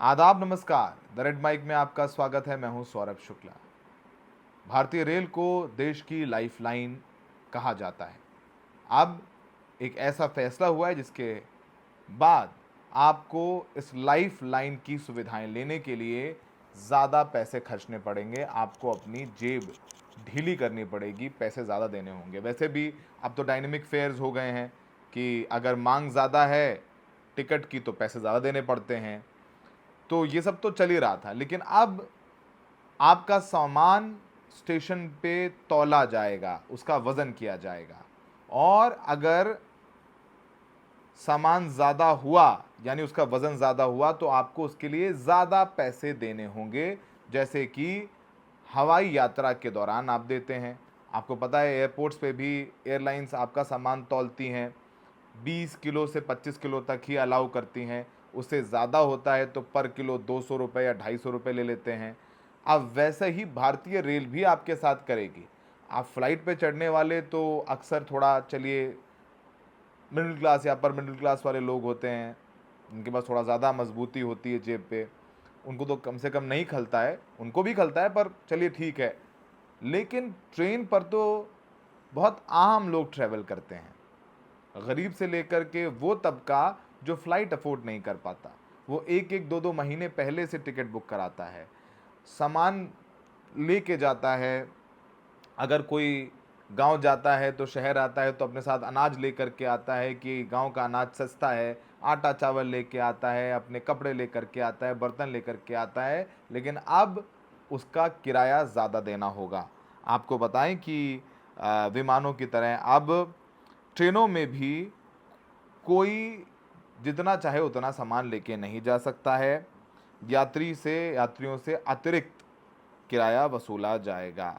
आदाब नमस्कार। The red mic में आपका स्वागत है। मैं हूं सौरभ शुक्ला। भारतीय रेल को देश की लाइफलाइन कहा जाता है। अब एक ऐसा फैसला हुआ है जिसके बाद आपको इस लाइफलाइन की सुविधाएं लेने के लिए ज़्यादा पैसे खर्चने पड़ेंगे। आपको अपनी जेब ढीली करनी पड़ेगी, पैसे ज़्यादा देने होंगे। वैसे भी अब तो डायनेमिक फेयर्स हो गए हैं कि अगर मांग ज़्यादा है टिकट की तो पैसे ज़्यादा देने पड़ते हैं। तो ये सब तो चल ही रहा था, लेकिन अब आपका सामान स्टेशन पे तौला जाएगा, उसका वजन किया जाएगा। और अगर सामान ज़्यादा हुआ यानी उसका वजन ज़्यादा हुआ तो आपको उसके लिए ज़्यादा पैसे देने होंगे, जैसे कि हवाई यात्रा के दौरान आप देते हैं। आपको पता है एयरपोर्ट्स पे भी एयरलाइंस आपका सामान तौलती हैं, 20 किलो से 25 किलो तक ही अलाउ करती हैं। उससे ज़्यादा होता है तो पर किलो 200 रुपये या 250 रुपये ले लेते हैं। अब वैसे ही भारतीय रेल भी आपके साथ करेगी। आप फ्लाइट पे चढ़ने वाले तो अक्सर थोड़ा चलिए मिडिल क्लास या अपर मिडिल क्लास वाले लोग होते हैं, उनके पास थोड़ा ज़्यादा मजबूती होती है जेब पे, उनको तो कम से कम नहीं खलता है, उनको भी खलता है पर चलिए ठीक है। लेकिन ट्रेन पर तो बहुत आम लोग ट्रैवल करते हैं, गरीब से लेकर के वो तबका जो फ्लाइट अफोर्ड नहीं कर पाता, वो एक एक दो दो महीने पहले से टिकट बुक कराता है, सामान लेके जाता है। अगर कोई गांव जाता है तो शहर आता है तो अपने साथ अनाज लेकर के आता है कि गांव का अनाज सस्ता है, आटा चावल लेके आता है, अपने कपड़े लेकर के आता है, बर्तन लेकर के आता है। लेकिन अब उसका किराया ज़्यादा देना होगा। आपको बताएं कि विमानों की तरह अब ट्रेनों में भी कोई जितना चाहे उतना सामान लेके नहीं जा सकता है। यात्रियों से अतिरिक्त किराया वसूला जाएगा।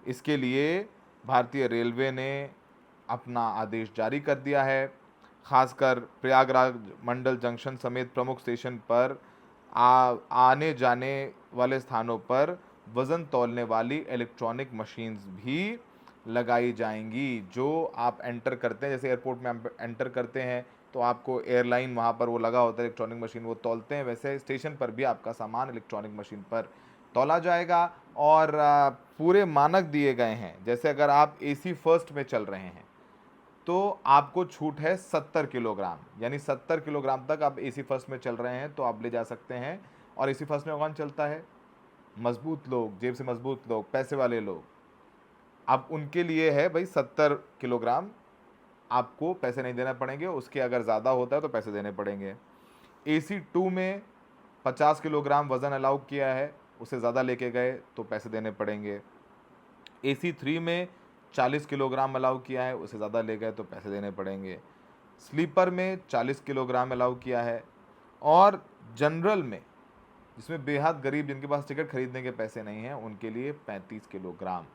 इसके लिए भारतीय रेलवे ने अपना आदेश जारी कर दिया है। खासकर प्रयागराज मंडल जंक्शन समेत प्रमुख स्टेशन पर आने जाने वाले स्थानों पर वज़न तौलने वाली इलेक्ट्रॉनिक मशीन्स भी लगाई जाएंगी। जो आप एंटर करते हैं, जैसे एयरपोर्ट में आप एंटर करते हैं तो आपको एयरलाइन वहाँ पर वो लगा होता है इलेक्ट्रॉनिक मशीन, वो तौलते हैं, वैसे स्टेशन पर भी आपका सामान इलेक्ट्रॉनिक मशीन पर तौला जाएगा। और पूरे मानक दिए गए हैं। जैसे अगर आप एसी फर्स्ट में चल रहे हैं तो आपको छूट है 70 किलोग्राम, यानी 70 किलोग्राम तक आप एसी फर्स्ट में चल रहे हैं तो आप ले जा सकते हैं। और एसी फर्स्ट में कौन चलता है? मजबूत लोग, जेब से मजबूत लोग, पैसे वाले लोग। अब उनके लिए है भाई 70 किलोग्राम आपको पैसे नहीं देना पड़ेंगे, उसके अगर ज़्यादा होता है तो पैसे देने पड़ेंगे। एसी टू में 50 किलोग्राम वज़न अलाउ किया है, उससे ज़्यादा लेके गए तो पैसे देने पड़ेंगे। एसी थ्री में 40 किलोग्राम अलाउ किया है, उससे ज़्यादा ले गए तो पैसे देने पड़ेंगे। स्लीपर में 40 किलोग्राम अलाउ किया है। और जनरल में, जिसमें बेहद गरीब जिनके पास टिकट खरीदने के पैसे नहीं हैं, उनके लिए 35 किलोग्राम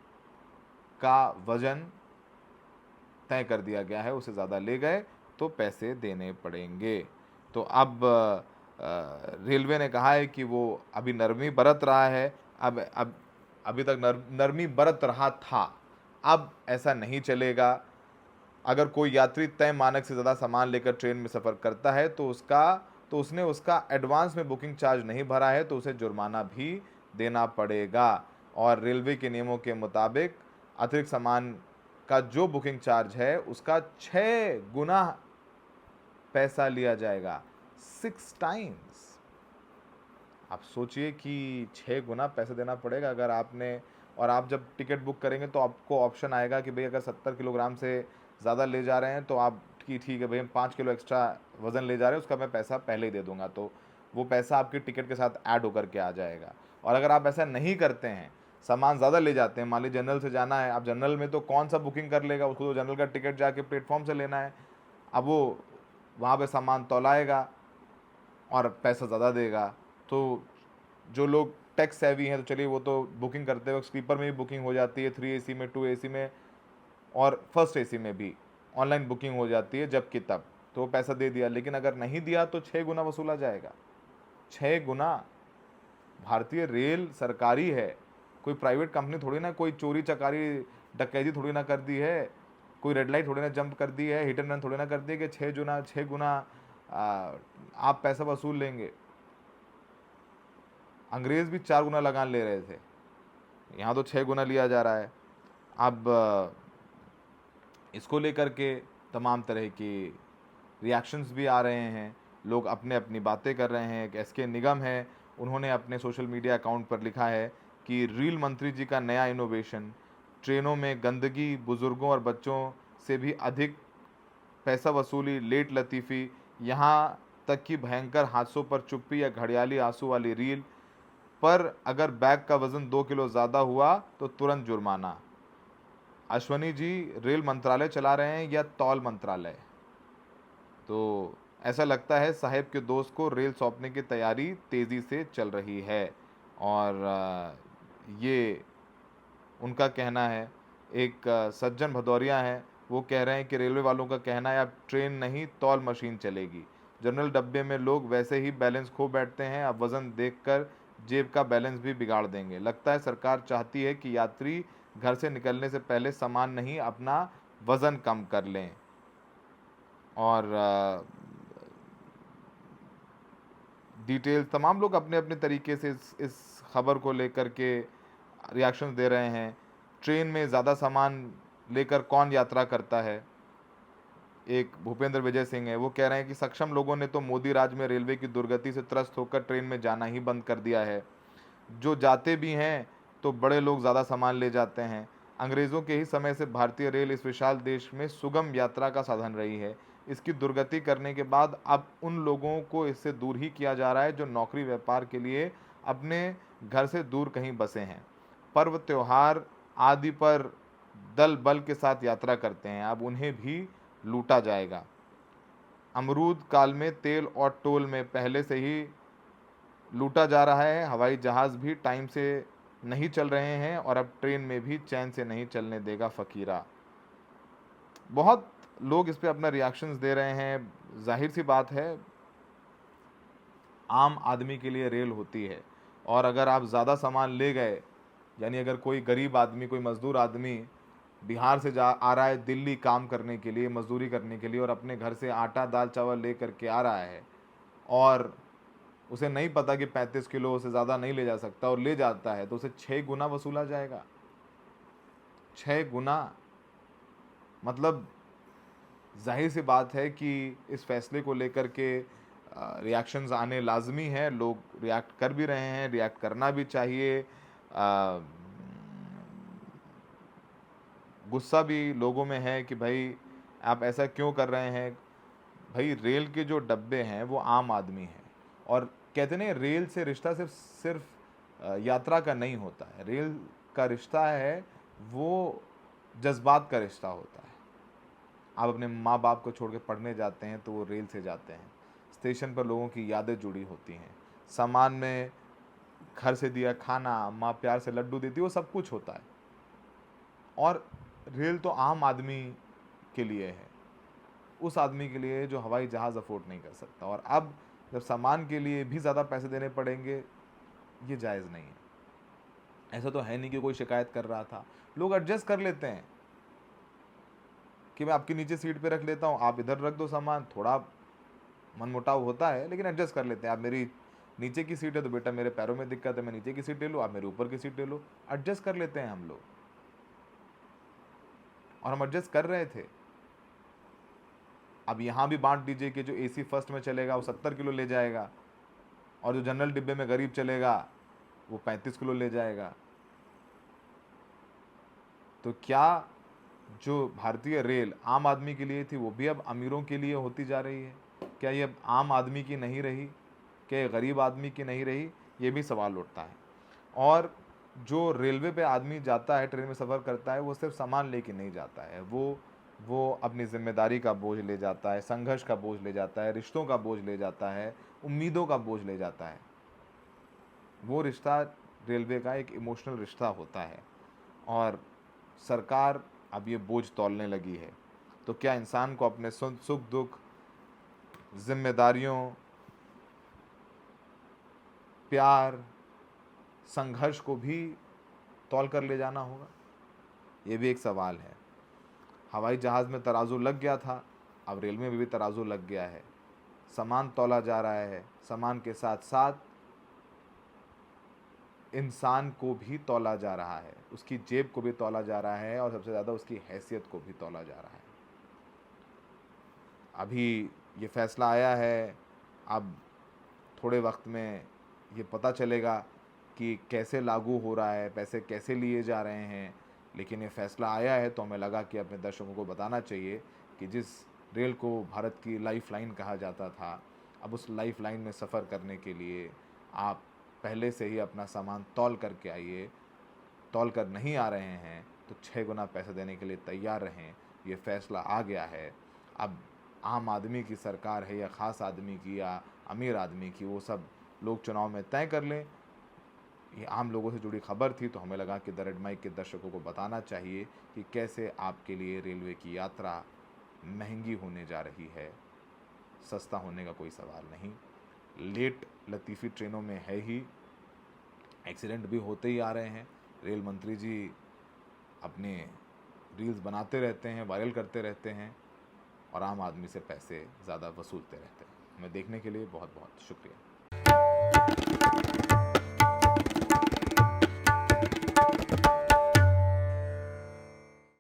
का वज़न तय कर दिया गया है। उससे ज़्यादा ले गए तो पैसे देने पड़ेंगे। तो अब रेलवे ने कहा है कि वो अभी नरमी बरत रहा है। अब अभी तक नरमी बरत रहा था, अब ऐसा नहीं चलेगा। अगर कोई यात्री तय मानक से ज़्यादा सामान लेकर ट्रेन में सफ़र करता है तो उसने उसका एडवांस में बुकिंग चार्ज नहीं भरा है तो उसे जुर्माना भी देना पड़ेगा। और रेलवे के नियमों के मुताबिक अतिरिक्त सामान का जो बुकिंग चार्ज है उसका 6 गुना पैसा लिया जाएगा, 6 टाइम्स। आप सोचिए कि 6 गुना पैसे देना पड़ेगा अगर आपने। और आप जब टिकट बुक करेंगे तो आपको ऑप्शन आएगा कि भाई अगर 70 किलोग्राम से ज़्यादा ले जा रहे हैं तो आप कि ठीक है भाई हम 5 किलो एक्स्ट्रा वज़न ले जा रहे हैं, उसका मैं पैसा पहले ही दे दूंगा, तो वो पैसा आपकी टिकट के साथ ऐड होकर के आ जाएगा। और अगर आप ऐसा नहीं करते हैं, सामान ज़्यादा ले जाते हैं, मान लीजिए जनरल से जाना है, आप जनरल में तो कौन सा बुकिंग कर लेगा, उसको तो जनरल का टिकट जाके प्लेटफॉर्म से लेना है। अब वो वहाँ पे सामान तौलाएगा और पैसा ज़्यादा देगा। तो जो लोग टेक्स सेवी हैं तो चलिए वो तो बुकिंग करते वक्त स्लीपर में भी बुकिंग हो जाती है, 3 AC में, 2 AC में और फर्स्ट AC में भी ऑनलाइन बुकिंग हो जाती है जब कि तब, तो वो पैसा दे दिया। लेकिन अगर नहीं दिया तो 6 गुना वसूला जाएगा, 6 गुना। भारतीय रेल सरकारी है, कोई प्राइवेट कंपनी थोड़ी ना, कोई चोरी चकारी डकैती थोड़ी ना कर दी है, कोई रेड लाइट थोड़ी ना जंप कर दी है, हिट एंड रन थोड़ी ना कर दी है कि 6 गुना आप पैसा वसूल लेंगे। अंग्रेज़ भी 4 गुना लगान ले रहे थे, यहाँ तो 6 गुना लिया जा रहा है। अब इसको लेकर के तमाम तरह की रिएक्शंस भी आ रहे हैं, लोग अपने अपनी बातें कर रहे हैं। एक एसके निगम है, उन्होंने अपने सोशल मीडिया अकाउंट पर लिखा है कि रेल मंत्री जी का नया इनोवेशन, ट्रेनों में गंदगी, बुजुर्गों और बच्चों से भी अधिक पैसा वसूली, लेट लतीफ़ी, यहाँ तक कि भयंकर हादसों पर चुप्पी या घड़ियाली आंसू वाली रील पर अगर बैग का वज़न 2 किलो ज़्यादा हुआ तो तुरंत जुर्माना। अश्वनी जी रेल मंत्रालय चला रहे हैं या तौल मंत्रालय? तो ऐसा लगता है साहिब के दोस्त को रेल सौंपने की तैयारी तेज़ी से चल रही है, और ये उनका कहना है। एक सज्जन भदौरिया हैं, वो कह रहे हैं कि रेलवे वालों का कहना है अब ट्रेन नहीं तौल मशीन चलेगी। जनरल डब्बे में लोग वैसे ही बैलेंस खो बैठते हैं, अब वज़न देखकर जेब का बैलेंस भी बिगाड़ देंगे। लगता है सरकार चाहती है कि यात्री घर से निकलने से पहले सामान नहीं अपना वज़न कम कर लें। और डिटेल तमाम लोग अपने अपने तरीके से इस खबर को लेकर के रिएक्शन दे रहे हैं। ट्रेन में ज़्यादा सामान लेकर कौन यात्रा करता है? एक भूपेंद्र विजय सिंह है, वो कह रहे हैं कि सक्षम लोगों ने तो मोदी राज में रेलवे की दुर्गति से त्रस्त होकर ट्रेन में जाना ही बंद कर दिया है। जो जाते भी हैं तो बड़े लोग ज़्यादा सामान ले जाते हैं। अंग्रेज़ों के ही समय से भारतीय रेल इस विशाल देश में सुगम यात्रा का साधन रही है। इसकी दुर्गति करने के बाद अब उन लोगों को इससे दूर ही किया जा रहा है जो नौकरी व्यापार के लिए अपने घर से दूर कहीं बसे हैं, पर्व त्योहार आदि पर दल बल के साथ यात्रा करते हैं, अब उन्हें भी लूटा जाएगा। अमरूद काल में तेल और टोल में पहले से ही लूटा जा रहा है। हवाई जहाज़ भी टाइम से नहीं चल रहे हैं और अब ट्रेन में भी चैन से नहीं चलने देगा फ़कीरा। बहुत लोग इस पे अपना रिएक्शंस दे रहे हैं। जाहिर सी बात है, आम आदमी के लिए रेल होती है, और अगर आप ज़्यादा सामान ले गए, यानी अगर कोई गरीब आदमी, कोई मज़दूर आदमी बिहार से जा आ रहा है दिल्ली काम करने के लिए, मज़दूरी करने के लिए, और अपने घर से आटा दाल चावल ले करके आ रहा है, और उसे नहीं पता कि 35 किलो से ज़्यादा नहीं ले जा सकता और ले जाता है, तो उसे 6 गुना वसूला जाएगा। 6 गुना, मतलब जाहिर सी बात है कि इस फैसले को लेकर के रिएक्शंस आने लाजमी है। लोग रिएक्ट कर भी रहे हैं, रिएक्ट करना भी चाहिए। गुस्सा भी लोगों में है कि भाई आप ऐसा क्यों कर रहे हैं। भाई रेल के जो डब्बे हैं वो आम आदमी हैं, और कहते नहीं रेल से रिश्ता सिर्फ सिर्फ यात्रा का नहीं होता है। रेल का रिश्ता है वो जज्बात का रिश्ता होता है। आप अपने माँ बाप को छोड़ के पढ़ने जाते हैं तो वो रेल से जाते हैं। स्टेशन पर लोगों की यादें जुड़ी होती हैं। सामान में घर से दिया खाना, माँ प्यार से लड्डू देती है, वो सब कुछ होता है। और रेल तो आम आदमी के लिए है, उस आदमी के लिए जो हवाई जहाज़ अफोर्ड नहीं कर सकता। और अब जब सामान के लिए भी ज़्यादा पैसे देने पड़ेंगे, ये जायज़ नहीं है। ऐसा तो है नहीं कि कोई शिकायत कर रहा था, लोग एडजस्ट कर लेते हैं कि मैं आपकी नीचे सीट पे रख लेता हूँ, आप इधर रख दो सामान। थोड़ा मनमुटाव होता है लेकिन एडजस्ट कर लेते हैं। आप मेरी नीचे की सीट है तो बेटा मेरे पैरों में दिक्कत है, मैं नीचे की सीट ले लूँ, आप मेरे ऊपर की सीट ले लो। एडजस्ट कर लेते हैं हम लोग, और हम एडजस्ट कर रहे थे। अब यहाँ भी बांट दीजिए कि जो एसी फर्स्ट में चलेगा वो 70 किलो ले जाएगा, और जो जनरल डिब्बे में गरीब चलेगा वो 35 किलो ले जाएगा। तो क्या जो भारतीय रेल आम आदमी के लिए थी वो भी अब अमीरों के लिए होती जा रही है? क्या ये अब आम आदमी की नहीं रही? क्या ये गरीब आदमी की नहीं रही? ये भी सवाल उठता है। और जो रेलवे पे आदमी जाता है, ट्रेन में सफ़र करता है, वो सिर्फ सामान लेके नहीं जाता है, वो अपनी जिम्मेदारी का बोझ ले जाता है, संघर्ष का बोझ ले जाता है, रिश्तों का बोझ ले जाता है, उम्मीदों का बोझ ले जाता है। वो रिश्ता रेलवे का एक इमोशनल रिश्ता होता है, और सरकार अब ये बोझ तौलने लगी है। तो क्या इंसान को अपने सुख दुख, जिम्मेदारियों, प्यार, संघर्ष को भी तौल कर ले जाना होगा? ये भी एक सवाल है। हवाई जहाज़ में तराजू लग गया था, अब रेल में भी तराजू लग गया है। सामान तौला जा रहा है, सामान के साथ साथ इंसान को भी तौला जा रहा है, उसकी जेब को भी तौला जा रहा है और सबसे ज़्यादा उसकी हैसियत को भी तौला जा रहा है। अभी ये फैसला आया है, अब थोड़े वक्त में ये पता चलेगा कि कैसे लागू हो रहा है, पैसे कैसे लिए जा रहे हैं। लेकिन ये फैसला आया है तो हमें लगा कि अपने दर्शकों को बताना चाहिए कि जिस रेल को भारत की लाइफ लाइन कहा जाता था, अब उस लाइफ लाइन में सफ़र करने के लिए आप पहले से ही अपना सामान तौल करके आइए। तौल कर नहीं आ रहे हैं तो 6 गुना पैसे देने के लिए तैयार रहें। ये फैसला आ गया है। अब आम आदमी की सरकार है या ख़ास आदमी की या अमीर आदमी की, वो सब लोग चुनाव में तय कर लें। ये आम लोगों से जुड़ी खबर थी तो हमें लगा कि द रेड माइक के दर्शकों को बताना चाहिए कि कैसे आपके लिए रेलवे की यात्रा महंगी होने जा रही है। सस्ता होने का कोई सवाल नहीं। लेट लतीफ़ी ट्रेनों में है ही, एक्सीडेंट भी होते ही आ रहे हैं। रेल मंत्री जी अपने रील्स बनाते रहते हैं, वायरल करते रहते हैं और आम आदमी से पैसे ज़्यादा वसूलते रहते हैं। हमें देखने के लिए बहुत बहुत शुक्रिया।